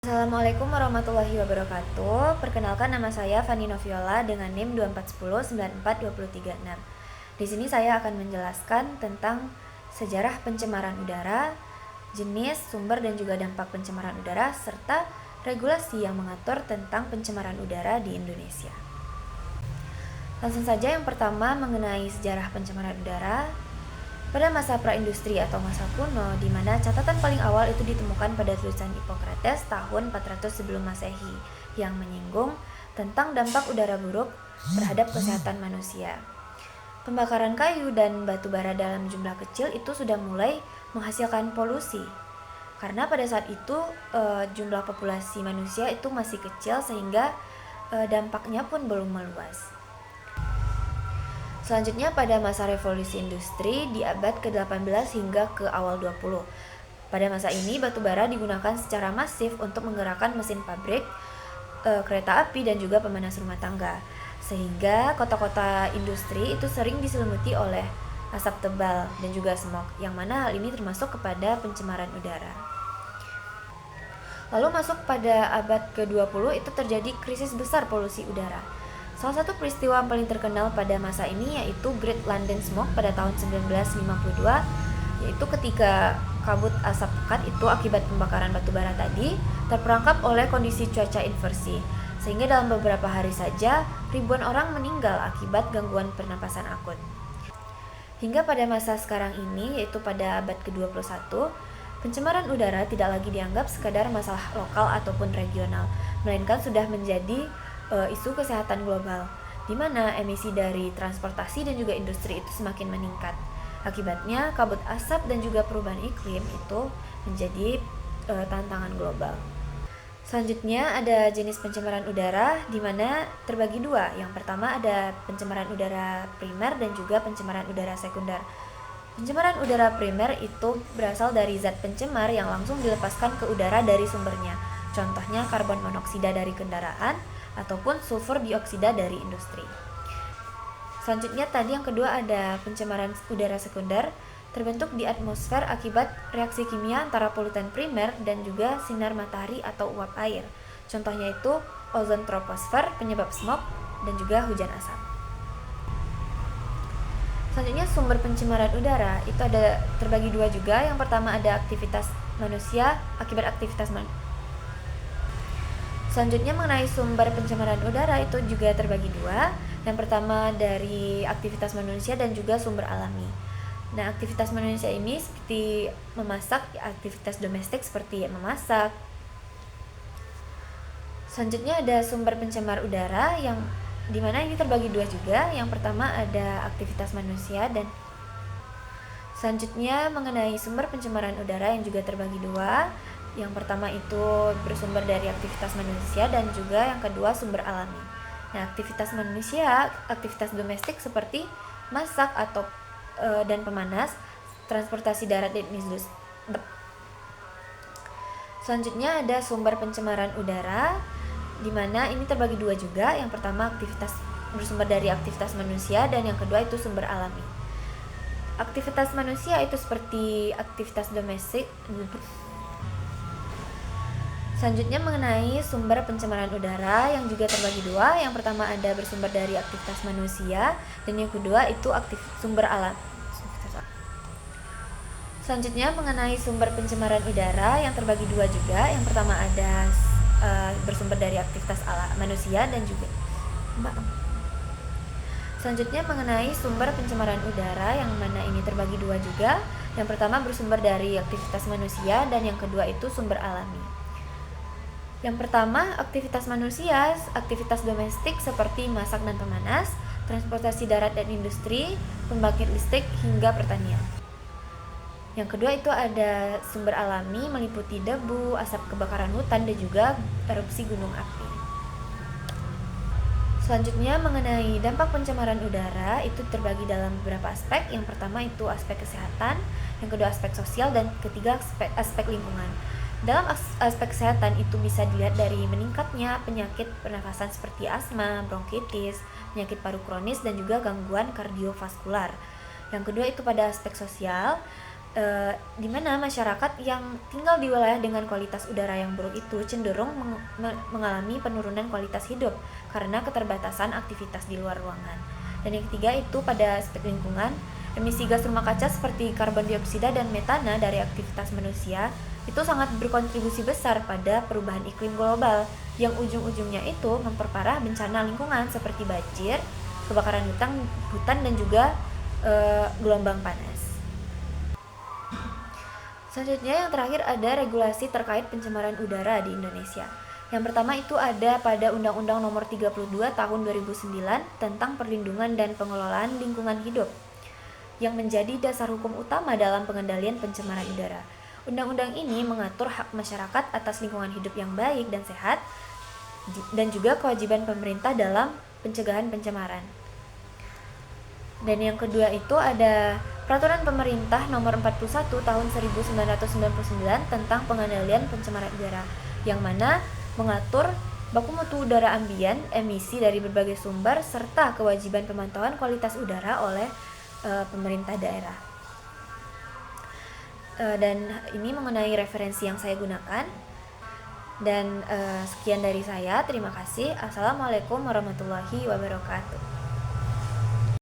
Assalamualaikum warahmatullahi wabarakatuh. Perkenalkan, nama saya Fani Noviola dengan NIM 2410942336. Di sini saya akan menjelaskan tentang sejarah pencemaran udara, jenis, sumber dan juga dampak pencemaran udara serta regulasi yang mengatur tentang pencemaran udara di Indonesia. Langsung saja, yang pertama mengenai sejarah pencemaran udara. Pada masa praindustri atau masa kuno, di mana catatan paling awal itu ditemukan pada tulisan Hippocrates tahun 400 sebelum Masehi yang menyinggung tentang dampak udara buruk terhadap kesehatan manusia. Pembakaran kayu dan batu bara dalam jumlah kecil itu sudah mulai menghasilkan polusi. Karena pada saat itu jumlah populasi manusia itu masih kecil sehingga dampaknya pun belum meluas. Selanjutnya pada masa revolusi industri di abad ke-18 hingga ke awal 20. Pada masa ini batu bara digunakan secara masif untuk menggerakkan mesin pabrik, kereta api dan juga pemanas rumah tangga. Sehingga kota-kota industri itu sering diselimuti oleh asap tebal dan juga smog, yang mana hal ini termasuk kepada pencemaran udara. Lalu masuk pada abad ke-20 itu terjadi krisis besar polusi udara. Salah satu peristiwa yang paling terkenal pada masa ini yaitu Great London Smoke pada tahun 1952, yaitu ketika kabut asap pekat itu akibat pembakaran batu bara tadi terperangkap oleh kondisi cuaca inversi, sehingga dalam beberapa hari saja ribuan orang meninggal akibat gangguan pernapasan akut. Hingga pada masa sekarang ini, yaitu pada abad ke-21, pencemaran udara tidak lagi dianggap sekadar masalah lokal ataupun regional, melainkan sudah menjadi isu kesehatan global, di mana emisi dari transportasi dan juga industri itu semakin meningkat. Akibatnya, kabut asap dan juga perubahan iklim itu menjadi tantangan global. Selanjutnya ada jenis pencemaran udara, di mana terbagi dua. Yang pertama ada pencemaran udara primer dan juga pencemaran udara sekunder. Pencemaran udara primer itu berasal dari zat pencemar yang langsung dilepaskan ke udara dari sumbernya. Contohnya karbon monoksida dari kendaraan ataupun sulfur dioksida dari industri. Selanjutnya tadi yang kedua ada pencemaran udara sekunder, terbentuk di atmosfer akibat reaksi kimia antara polutan primer dan juga sinar matahari atau uap air. Contohnya itu ozon troposfer, penyebab smog dan juga hujan asap. Selanjutnya sumber pencemaran udara itu ada terbagi dua juga. Yang pertama ada aktivitas manusia akibat aktivitas manusia. Selanjutnya mengenai sumber pencemaran udara itu juga terbagi dua. Yang pertama dari aktivitas manusia dan juga sumber alami. Nah, aktivitas manusia ini seperti memasak, aktivitas domestik seperti memasak. Selanjutnya ada sumber pencemar udara yang dimana ini terbagi dua juga. Yang pertama ada aktivitas manusia dan selanjutnya mengenai sumber pencemaran udara yang juga terbagi dua. Yang pertama itu bersumber dari aktivitas manusia dan juga yang kedua sumber alami. Nah, aktivitas manusia, aktivitas domestik seperti masak atau dan pemanas, transportasi darat dan industri. Selanjutnya ada sumber pencemaran udara, di mana ini terbagi dua juga. Yang pertama aktivitas bersumber dari aktivitas manusia dan yang kedua itu sumber alami. Aktivitas manusia itu seperti aktivitas domestik. Selanjutnya mengenai sumber pencemaran udara yang juga terbagi dua. Yang pertama ada bersumber dari aktivitas manusia dan yang kedua itu sumber alam. Selanjutnya mengenai sumber pencemaran udara yang terbagi dua juga. Yang pertama ada bersumber dari aktivitas manusia dan juga Selanjutnya mengenai sumber pencemaran udara yang mana ini terbagi dua juga. Yang pertama bersumber dari aktivitas manusia dan yang kedua itu sumber alami. Yang pertama, aktivitas manusia, aktivitas domestik seperti masak dan pemanas, transportasi darat dan industri, pembangkit listrik hingga pertanian. Yang kedua itu ada sumber alami meliputi debu, asap kebakaran hutan dan juga erupsi gunung api. Selanjutnya mengenai dampak pencemaran udara itu terbagi dalam beberapa aspek. Yang pertama itu aspek kesehatan, yang kedua aspek sosial dan ketiga aspek lingkungan. Dalam aspek kesehatan itu bisa dilihat dari meningkatnya penyakit pernafasan seperti asma, bronkitis, penyakit paru kronis dan juga gangguan kardiovaskular. Yang kedua itu pada aspek sosial, di mana masyarakat yang tinggal di wilayah dengan kualitas udara yang buruk itu cenderung mengalami penurunan kualitas hidup karena keterbatasan aktivitas di luar ruangan. Dan yang ketiga itu pada aspek lingkungan, emisi gas rumah kaca seperti karbon dioksida dan metana dari aktivitas manusia itu sangat berkontribusi besar pada perubahan iklim global yang ujung-ujungnya itu memperparah bencana lingkungan seperti banjir, kebakaran hutan dan juga gelombang panas. Selanjutnya yang terakhir ada regulasi terkait pencemaran udara di Indonesia. Yang pertama itu ada pada Undang-Undang Nomor 32 Tahun 2009 tentang perlindungan dan pengelolaan lingkungan hidup yang menjadi dasar hukum utama dalam pengendalian pencemaran udara. Undang-undang ini mengatur hak masyarakat atas lingkungan hidup yang baik dan sehat dan juga kewajiban pemerintah dalam pencegahan pencemaran. Dan yang kedua itu ada Peraturan Pemerintah Nomor 41 Tahun 1999 tentang pengendalian pencemaran udara, yang mana mengatur baku mutu udara ambien, emisi dari berbagai sumber, serta kewajiban pemantauan kualitas udara oleh pemerintah daerah. Dan ini mengenai referensi yang saya gunakan. Dan sekian dari saya, terima kasih. Assalamualaikum warahmatullahi wabarakatuh.